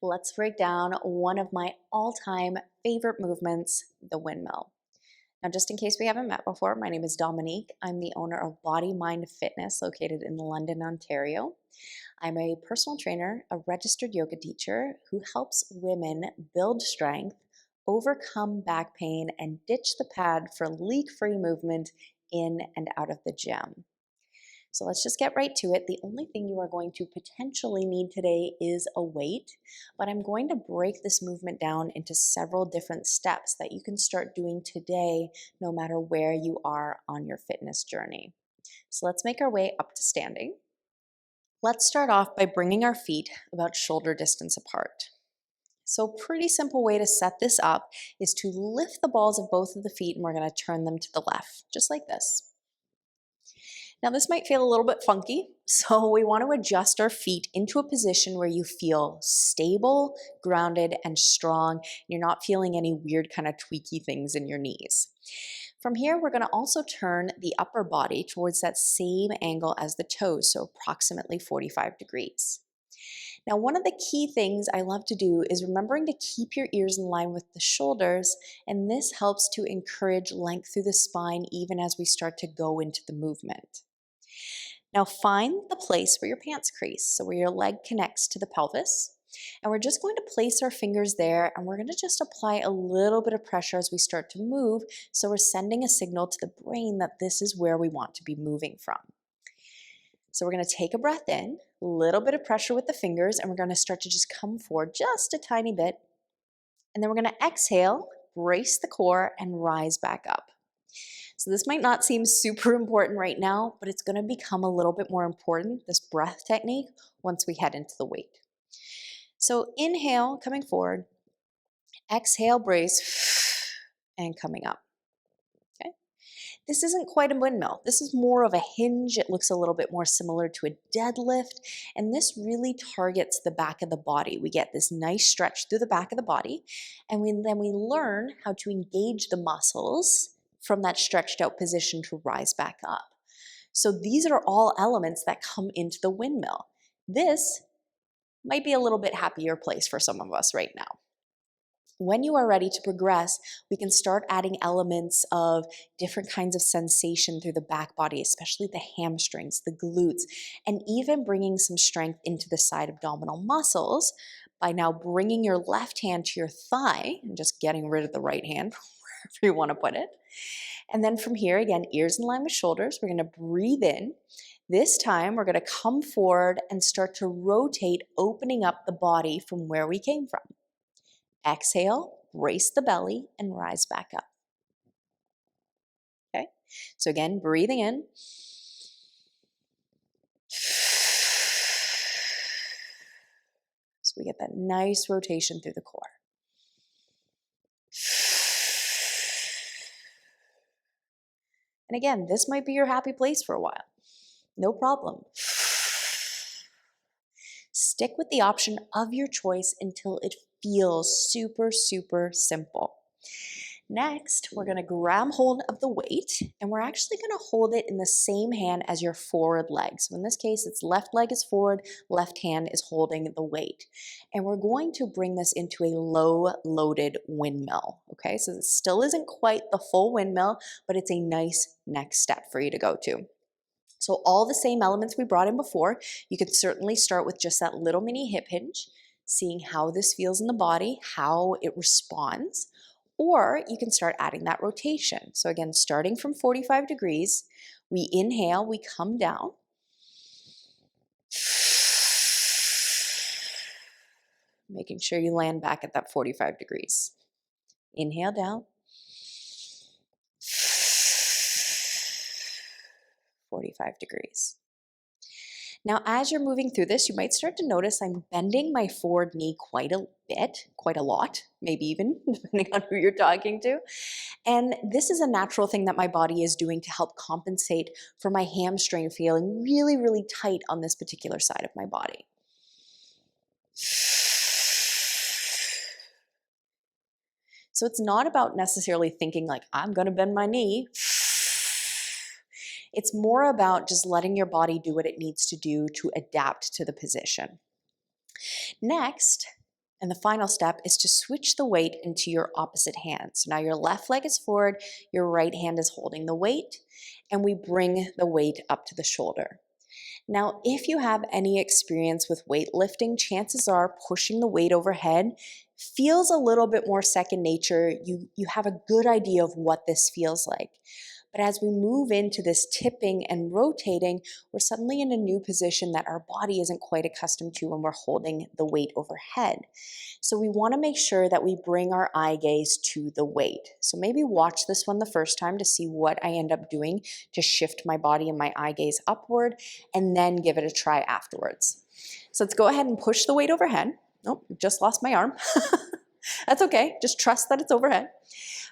Let's break down one of my all-time favorite movements, the windmill. Now, just in case we haven't met before, my name is Dominique. I'm the owner of Body Mind Fitness located in London, Ontario. I'm a personal trainer, a registered yoga teacher who helps women build strength, overcome back pain, and ditch the pad for leak-free movement in and out of the gym. So let's just get right to it. The only thing you are going to potentially need today is a weight, but I'm going to break this movement down into several different steps that you can start doing today, no matter where you are on your fitness journey. So let's make our way up to standing. Let's start off by bringing our feet about shoulder distance apart. So a pretty simple way to set this up is to lift the balls of both of the feet and we're going to turn them to the left, just like this. Now this might feel a little bit funky, so we want to adjust our feet into a position where you feel stable, grounded, and strong. You're not feeling any weird kind of tweaky things in your knees. From here, we're going to also turn the upper body towards that same angle as the toes, so approximately 45 degrees. Now, one of the key things I love to do is remembering to keep your ears in line with the shoulders, and this helps to encourage length through the spine even as we start to go into the movement. Now find the place where your pants crease, so where your leg connects to the pelvis. And we're just going to place our fingers there and we're going to just apply a little bit of pressure as we start to move. So we're sending a signal to the brain that this is where we want to be moving from. So we're going to take a breath in, a little bit of pressure with the fingers, and we're going to start to just come forward just a tiny bit. And then we're going to exhale, brace the core, and rise back up. So this might not seem super important right now, but it's going to become a little bit more important, this breath technique, once we head into the weight. So inhale, coming forward, exhale, brace, and coming up. Okay. This isn't quite a windmill. This is more of a hinge. It looks a little bit more similar to a deadlift, and this really targets the back of the body. We get this nice stretch through the back of the body, and then we learn how to engage the muscles from that stretched out position to rise back up. So these are all elements that come into the windmill. This might be a little bit happier place for some of us right now. When you are ready to progress, we can start adding elements of different kinds of sensation through the back body, especially the hamstrings, the glutes, and even bringing some strength into the side abdominal muscles by now bringing your left hand to your thigh and just getting rid of the right hand, wherever you want to put it. And then from here, again, ears in line with shoulders, we're going to breathe in. This time, we're going to come forward and start to rotate, opening up the body from where we came from. Exhale, brace the belly, and rise back up. Okay? So again, breathing in. So we get that nice rotation through the core. And again, this might be your happy place for a while. No problem. Stick with the option of your choice until it feels super, super simple. Next, we're going to grab hold of the weight, and we're actually going to hold it in the same hand as your forward leg. So in this case, it's left leg is forward, left hand is holding the weight. And we're going to bring this into a low loaded windmill. Okay, so this still isn't quite the full windmill, but it's a nice next step for you to go to. So all the same elements we brought in before, you can certainly start with just that little mini hip hinge, seeing how this feels in the body, how it responds, or you can start adding that rotation. So again, starting from 45 degrees, we inhale, we come down. Making sure you land back at that 45 degrees. Inhale down. 45 degrees. Now, as you're moving through this, you might start to notice I'm bending my forward knee quite a bit, quite a lot, maybe even, depending on who you're talking to. And this is a natural thing that my body is doing to help compensate for my hamstring feeling really, really tight on this particular side of my body. So it's not about necessarily thinking like, I'm going to bend my knee. It's more about just letting your body do what it needs to do to adapt to the position. Next, And the final step is to switch the weight into your opposite hand. So now your left leg is forward, your right hand is holding the weight, and we bring the weight up to the shoulder. Now, if you have any experience with weightlifting, chances are pushing the weight overhead feels a little bit more second nature. You have a good idea of what this feels like. But as we move into this tipping and rotating, we're suddenly in a new position that our body isn't quite accustomed to when we're holding the weight overhead. So we want to make sure that we bring our eye gaze to the weight. So maybe watch this one the first time to see what I end up doing to shift my body and my eye gaze upward, and then give it a try afterwards. So let's go ahead and push the weight overhead. Oh, just lost my arm. That's okay. Just trust that it's overhead.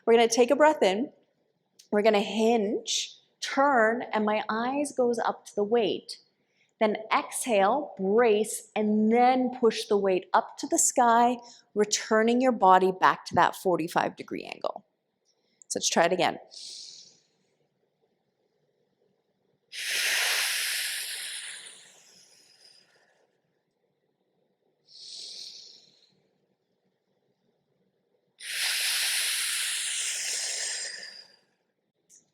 We're going to take a breath in. We're going to hinge, turn, and my eyes goes up to the weight. Then exhale, brace, and then push the weight up to the sky, returning your body back to that 45-degree angle. So let's try it again.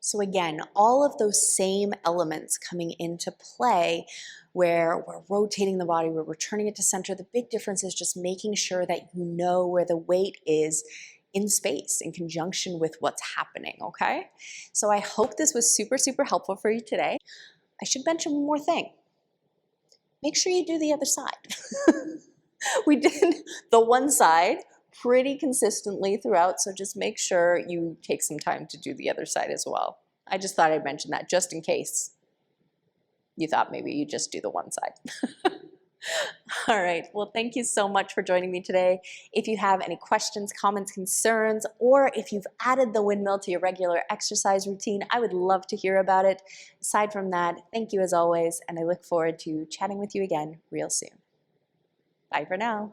So again, all of those same elements coming into play where we're rotating the body, we're returning it to center. The big difference is just making sure that you know where the weight is in space in conjunction with what's happening, okay? So I hope this was super, super helpful for you today. I should mention one more thing. Make sure you do the other side. We did the one side pretty consistently throughout, so just make sure you take some time to do the other side as well. I just thought I'd mention that just in case you thought maybe you just do the one side. All right, well, thank you so much for joining me today. If you have any questions, comments, concerns, or if you've added the windmill to your regular exercise routine, I would love to hear about it. Aside from that, thank you as always, and I look forward to chatting with you again real soon. Bye for now.